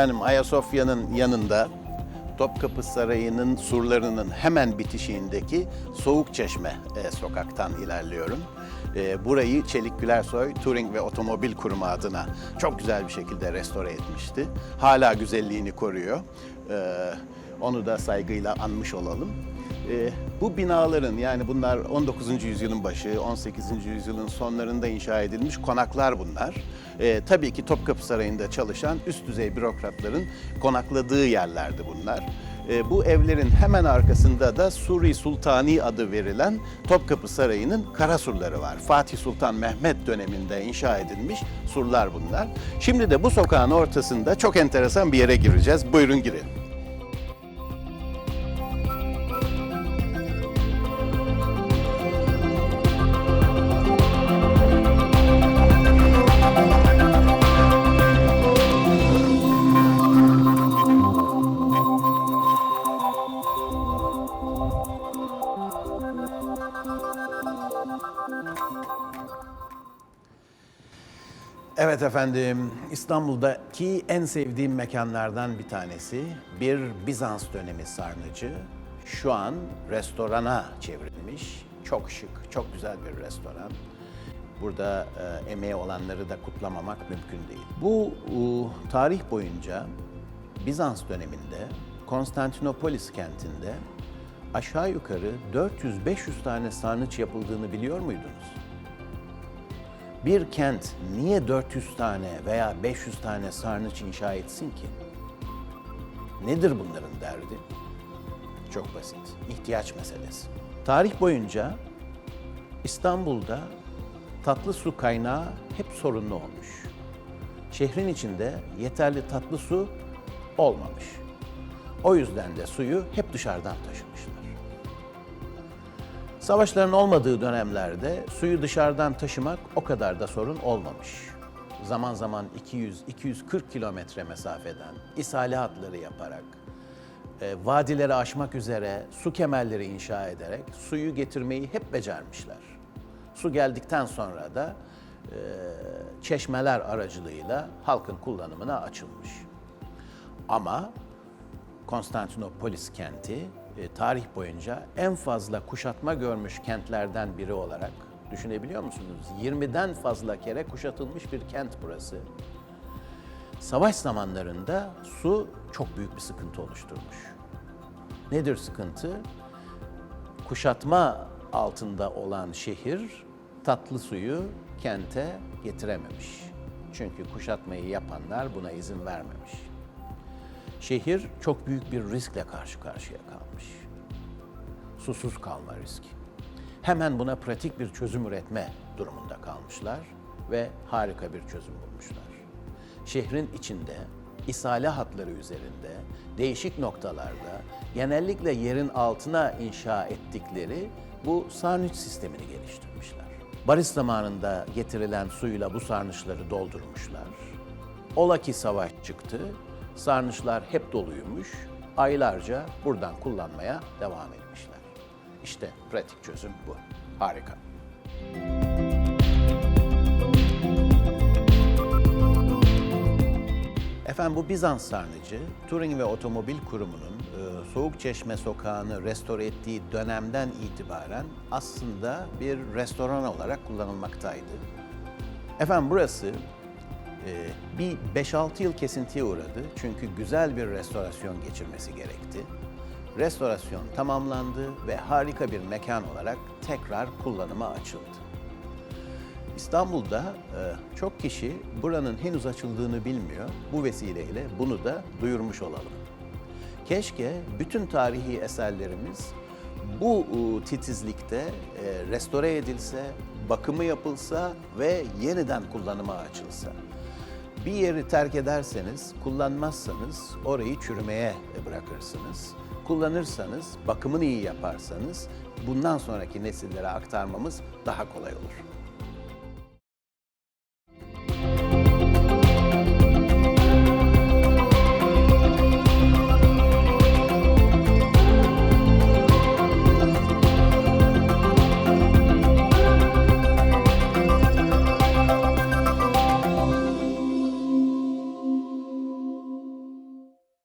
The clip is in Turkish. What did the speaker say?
Efendim, Ayasofya'nın yanında Topkapı Sarayı'nın surlarının hemen bitişiğindeki Soğukçeşme sokaktan ilerliyorum. Burayı Çelik Gülersoy Touring ve Otomobil Kurumu adına çok güzel bir şekilde restore etmişti. Hala güzelliğini koruyor. Onu da saygıyla anmış olalım. Bu binaların, yani bunlar 19. yüzyılın başı, 18. yüzyılın sonlarında inşa edilmiş konaklar bunlar. Tabii ki Topkapı Sarayı'nda çalışan üst düzey bürokratların konakladığı yerlerdi bunlar. Bu evlerin hemen arkasında da Sur-i Sultani adı verilen Topkapı Sarayı'nın kara surları var. Fatih Sultan Mehmet döneminde inşa edilmiş surlar bunlar. Şimdi de bu sokağın ortasında çok enteresan bir yere gireceğiz. Buyurun girelim. Evet efendim, İstanbul'daki en sevdiğim mekanlardan bir tanesi bir Bizans dönemi sarnıcı. Şu an restorana çevrilmiş. Çok şık, çok güzel bir restoran. Burada emeği olanları da kutlamamak mümkün değil. Bu tarih boyunca Bizans döneminde Konstantinopolis kentinde aşağı yukarı 400-500 tane sarnıç yapıldığını biliyor muydunuz? Bir kent niye 400 tane veya 500 tane sarnıç inşa etsin ki? Nedir bunların derdi? Çok basit, ihtiyaç meselesi. Tarih boyunca İstanbul'da tatlı su kaynağı hep sorunlu olmuş. Şehrin içinde yeterli tatlı su olmamış. O yüzden de suyu hep dışarıdan taşımışlar. Savaşların olmadığı dönemlerde suyu dışarıdan taşımak o kadar da sorun olmamış. Zaman zaman 200-240 kilometre mesafeden ishale hatları yaparak, vadileri aşmak üzere su kemerleri inşa ederek suyu getirmeyi hep becermişler. Su geldikten sonra da çeşmeler aracılığıyla halkın kullanımına açılmış. Ama Konstantinopolis kenti tarih boyunca en fazla kuşatma görmüş kentlerden biri olarak düşünebiliyor musunuz? 20'den fazla kere kuşatılmış bir kent burası. Savaş zamanlarında su çok büyük bir sıkıntı oluşturmuş. Nedir sıkıntı? Kuşatma altında olan şehir tatlı suyu kente getirememiş. Çünkü kuşatmayı yapanlar buna izin vermemiş. Şehir çok büyük bir riskle karşı karşıya kalmış. Susuz kalma riski. Hemen buna pratik bir çözüm üretme durumunda kalmışlar ve harika bir çözüm bulmuşlar. Şehrin içinde, ishale hatları üzerinde, değişik noktalarda, genellikle yerin altına inşa ettikleri bu sarnıç sistemini geliştirmişler. Barış zamanında getirilen suyla bu sarnıçları doldurmuşlar. Ola ki savaş çıktı, sarnıçlar hep doluymuş, aylarca buradan kullanmaya devam etmişler. İşte pratik çözüm bu. Harika. Efendim, bu Bizans sarnıcı, Touring ve Otomobil Kurumu'nun Soğukçeşme Sokağı'nı restore ettiği dönemden itibaren aslında bir restoran olarak kullanılmaktaydı. Efendim, burası bir 5-6 yıl kesintiye uğradı çünkü güzel bir restorasyon geçirmesi gerekti. Restorasyon tamamlandı ve harika bir mekan olarak tekrar kullanıma açıldı. İstanbul'da çok kişi buranın henüz açıldığını bilmiyor. Bu vesileyle bunu da duyurmuş olalım. Keşke bütün tarihi eserlerimiz bu titizlikte restore edilse, bakımı yapılsa ve yeniden kullanıma açılsa. Bir yeri terk ederseniz, kullanmazsanız orayı çürümeye bırakırsınız. Kullanırsanız, bakımını iyi yaparsanız bundan sonraki nesillere aktarmamız daha kolay olur.